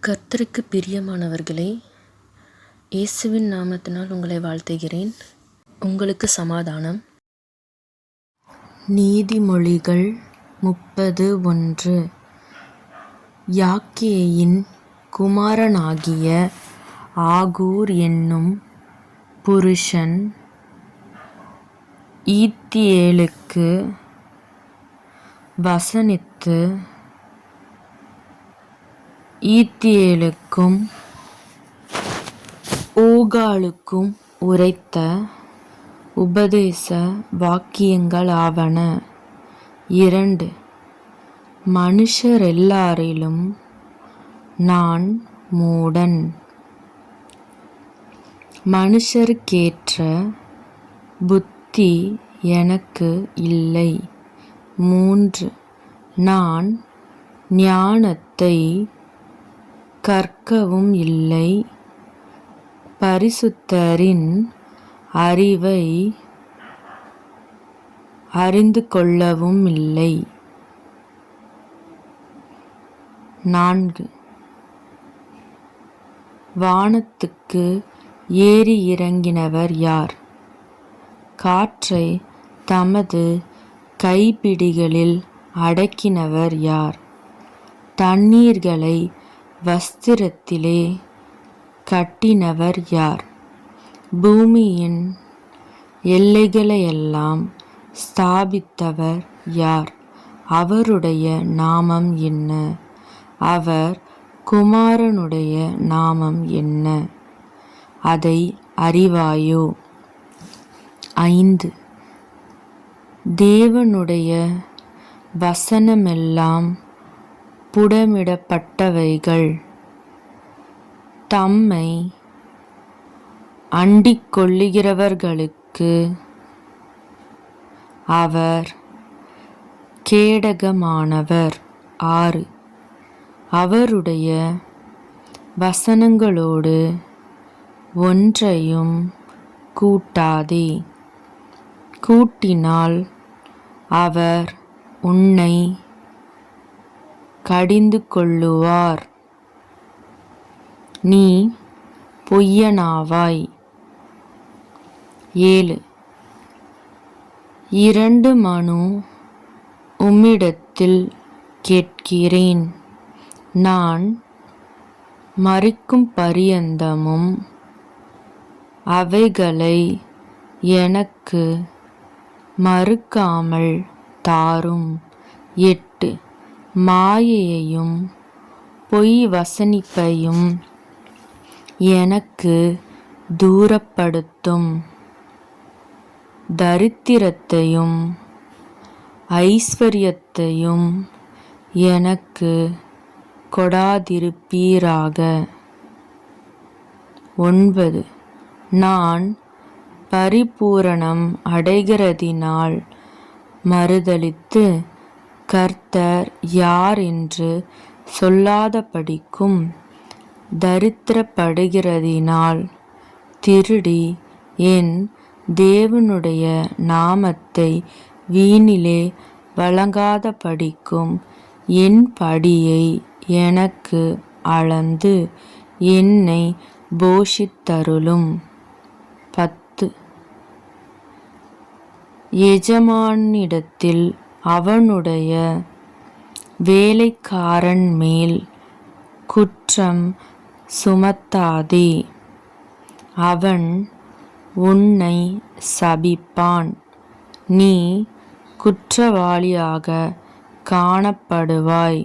கர்த்தருக்கு பிரியமானவர்களே, இயேசுவின் நாமத்தினால் உங்களை வாழ்த்துகிறேன். உங்களுக்கு சமாதானம். நீதிமொழிகள் 30:1. யாக்கேயின் குமாரனாகிய ஆகூர் என்னும் புருஷன் ஈத்தியேலுக்கு வசனித்து ஈத்தியேலுக்கும் ஊகாலுக்கும் உரைத்த உபதேச வாக்கியங்களாவன. 2. மனுஷரெல்லாரிலும் நான் மூடன். மனுஷருக்கேற்ற புத்தி எனக்கு இல்லை. 3. நான் ஞானத்தை கற்கவும் இல்லை, பரிசுத்தரின் அறிவை அறிந்து கொள்ளவும் இல்லை. 4. வானத்துக்கு ஏறி இறங்கினவர் யார்? காற்றை தமது கைப்பிடிகளில் அடக்கினவர் யார்? தண்ணீர்களை வஸ்திரத்திலே கட்டினவர் யார்? பூமியின் எல்லைகளையெல்லாம் ஸ்தாபித்தவர் யார்? அவருடைய நாமம் என்ன? அவர் குமாரனுடைய நாமம் என்ன? அதை அறிவாயோ? 5. தேவனுடைய வசனமெல்லாம் புடமிடப்பட்டவைகள். தம்மை அண்டிக் கொள்ளுகிறவர்களுக்கு அவர் கேடகமானவர். 6. அவருடைய வசனங்களோடு ஒன்றையும் கூட்டாதே. கூட்டினால் அவர் உன்னை கடிந்து கொள்ளுவார். நீ பொய்யனாவாய். 7. 2 மனு உம்மிடத்தில் கேட்கிறேன். நான் மரிக்கும் பரியந்தமும் அவைகளை எனக்கு மறுக்காமல் தாரும். 8. மாயையையும் பொய் வசனிப்பையும் எனக்கு தூரப்படுத்தும். தரித்திரத்தையும் ஐஸ்வர்யத்தையும் எனக்கு கொடாதிருப்பீராக. 9. நான் பரிபூரணம் அடைகிறதினால் மறுதலித்து கர்த்தர் யார் என்று சொல்லாதபடிக்கும், தரித்திரப்படுகிறதினால் திருடி என் தேவனுடைய நாமத்தை வீணிலே வழங்காதபடிக்கும் என் படியை எனக்கு அளந்து என்னை போஷித்தருளும். 10. எஜமானிடத்தில் அவனுடைய வேலைக்காரன் மேல் குற்றம் சுமத்தாதே. அவன் உன்னை சபிப்பான். நீ குற்றவாளியாக காணப்படுவாய்.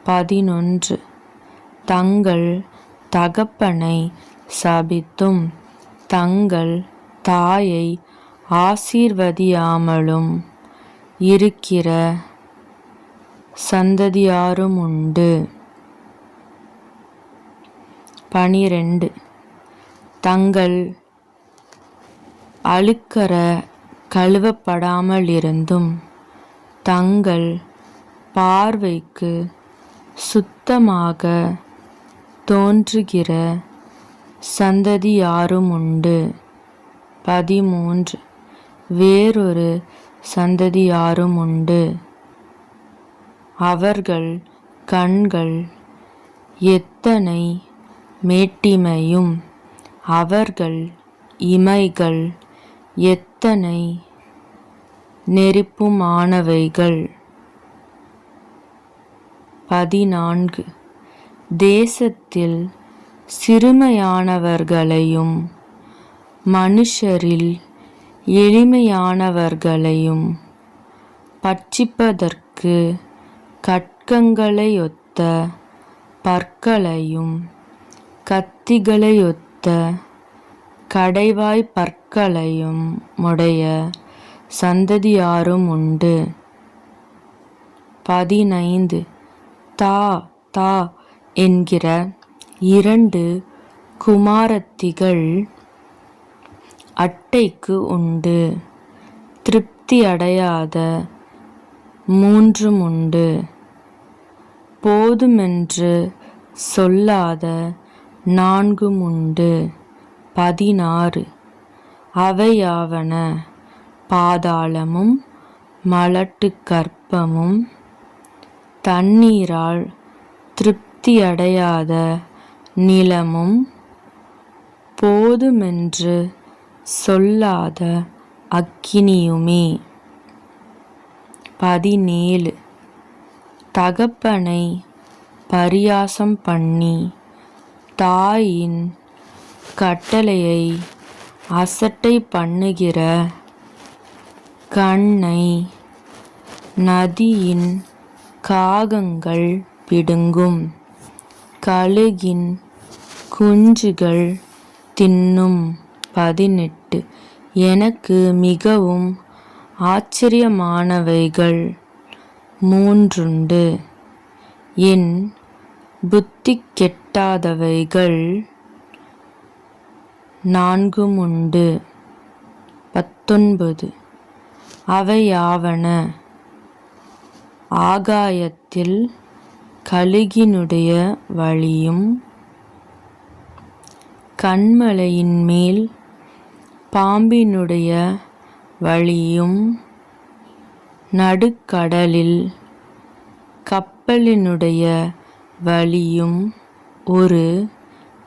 11. தங்கள் தகப்பனை சபித்தும் தங்கள் தாயை ஆசீர்வதியாமலும் இருக்கிற சந்ததியாரும் உண்டு. 12. தங்கள் அழுக்கற கழுவப்படாமலிருந்தும் தங்கள் பார்வைக்கு சுத்தமாக தோன்றுகிற சந்ததியாரும் உண்டு. 13. வேறொரு சந்ததியாரும் உண்டு. அவர்கள் கண்கள் எத்தனை மேட்டிமையும் அவர்கள் இமைகள் எத்தனை நெருப்புமானவைகள். 14 தேசத்தில் சிறுமையானவர்களையும் மனுஷரில் எளிமையானவர்களையும் பட்சிப்பதற்கு கட்கங்களையொத்த பற்களையும் கத்திகளையொத்த கடைவாய் பற்களையும் உடைய சந்ததியாரும் உண்டு. 15 தா தா என்கிற 2 குமாரத்திகள் அட்டைக்கு உண்டு. திருப்தி அடையாத 3 உண்டு. போதுமென்று சொல்லாத 4 உண்டு. 16 அவையாவன பாதாளமும் மலட்டு கர்ப்பமும் தண்ணீரால் திருப்தியடையாத நிலமும் போதுமென்று சொல்லாத அக்கினியுமே. 17 தகப்பனை பரியாசம் பண்ணி தாயின் கட்டளையை அசட்டை பண்ணுகிற கண்ணை நதியின் காகங்கள் பிடுங்கும். கழுகின் குஞ்சுகள் தின்னும். 18 எனக்கு மிகவும் ஆச்சரியமானவைகள் 3 உண்டு. என் புத்தி கெட்டாதவைகள் 4 உண்டு. 19 அவையாவன ஆகாயத்தில் கழுகினுடைய வழியும் கன்மலையின் மேல் பாம்பினுடைய வழியும் நடுக்கடலில் கப்பலினுடைய வழியும் ஒரு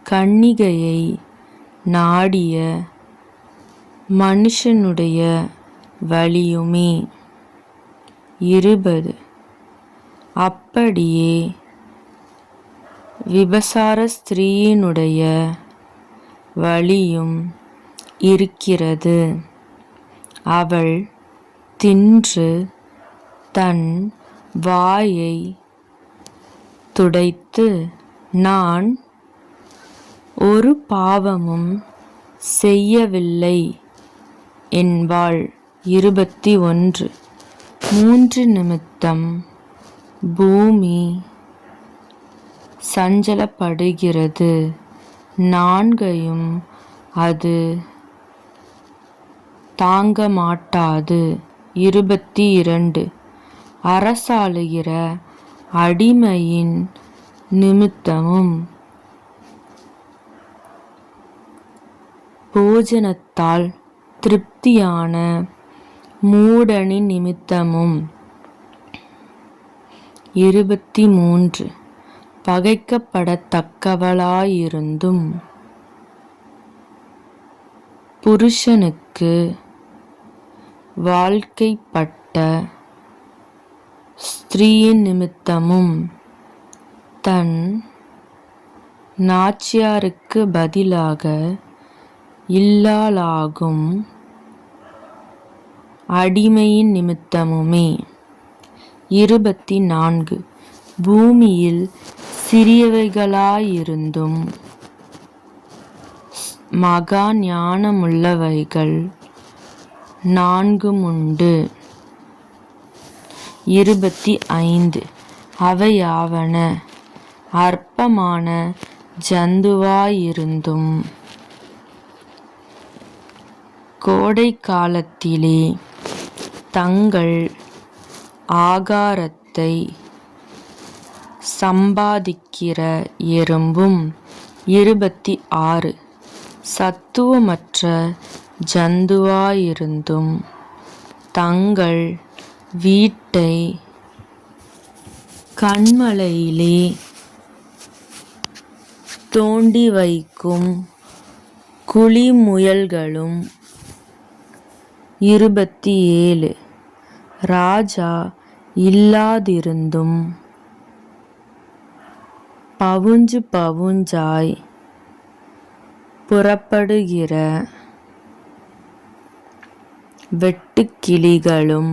கன்னிகையை நாடிய மனுஷனுடைய வழியுமே. 20 அப்படியே விபசார ஸ்திரீயினுடைய வழியும் இருக்கிறது. அவள் தின்று தன் வாயை துடைத்து நான் ஒரு பாவமும் செய்யவில்லை என்பாள். 21 3 நிமித்தம் பூமி சஞ்சலப்படுகிறது 4ஐயும் அது தாங்கமாட்டாது. 22 அரசாளுகிற அடிமையின் நிமித்தமும் போஜனத்தால் திருப்தியான மூடனின் நிமித்தமும். 23 பகைக்கப்படத்தக்கவளாயிருந்தும் புருஷனுக்கு வாழ்க்கைப்பட்ட ஸ்திரீயின் நிமித்தமும் தன் நாச்சியாருக்கு பதிலாக இல்லாளாகும் அடிமையின் நிமித்தமுமே. 24 பூமியில் சிறியவைகளாயிருந்தும் மகா ஞானமுள்ளவைகள் 4 உண்டு. 25 அவையாவன அற்பமான ஜந்துவாயிருந்தும் கோடை காலத்திலே தங்கள் ஆகாரத்தை சம்பாதிக்கிற எறும்பும். 26 சத்துவமற்ற ஜந்துவாயிருந்தும் தங்கள் வீட்டை கன்மலையிலே தோண்டி வைக்கும் குழிமுயல்களும். 27 ராஜா இல்லாதிருந்தும் பவுஞ்சு பவுஞ்சாய் புறப்படுகிற வெட்டுக்கிளிகளும்.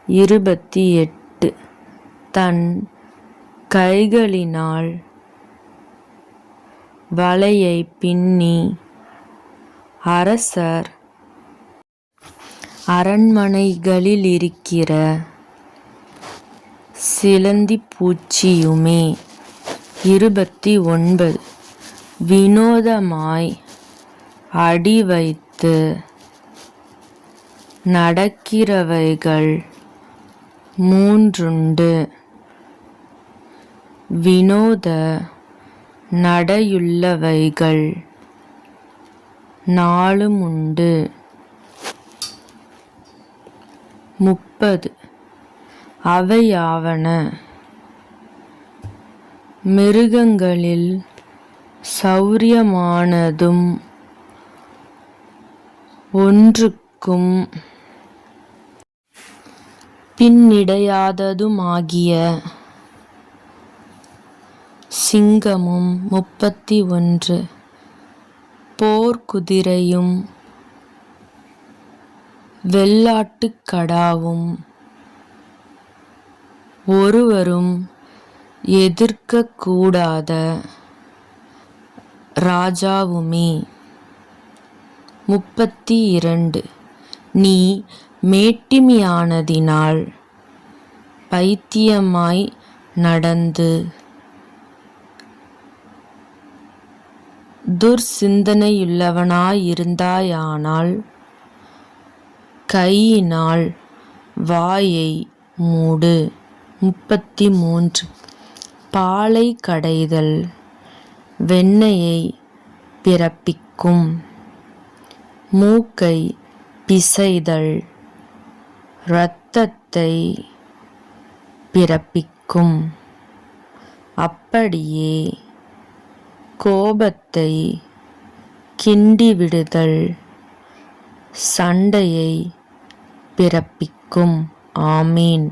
28 தன் கைகளினால் வலையை பின்னி அரசர் அரண்மனைகளிலிருக்கிற சிலந்திப் பூச்சியுமே. 29 வினோதமாய் அடிவைத்து நடக்கிறவைகள் 3 வினோத நடையுள்ளவைகள் 4 30 அவையாவன: மிருகங்களில் சௌரியமானதும் ஒன்றுக்கும் பின்னிடையாததுமாகிய சிங்கமும். 31 போர்க்குதிரையும் வெள்ளாட்டுக்கடாவும் ஒருவரும் எதிர்க்கக்கூடாத ராஜாவுமே. 32 நீ மேட்டிமையானதினால் பைத்தியமாய் நடந்து துர்சிந்தனையுள்ளவனாயிருந்தாயானால் கையினால் வாயை மூடு. 33 பாலை கடைதல் வெண்ணெயை பிறப்பிக்கும். மூக்கை பிசைதல் இரத்தத்தை பிறப்பிக்கும். அப்படியே கோபத்தை கிண்டிவிடுதல் சண்டையை பிறப்பிக்கும். ஆமீன்.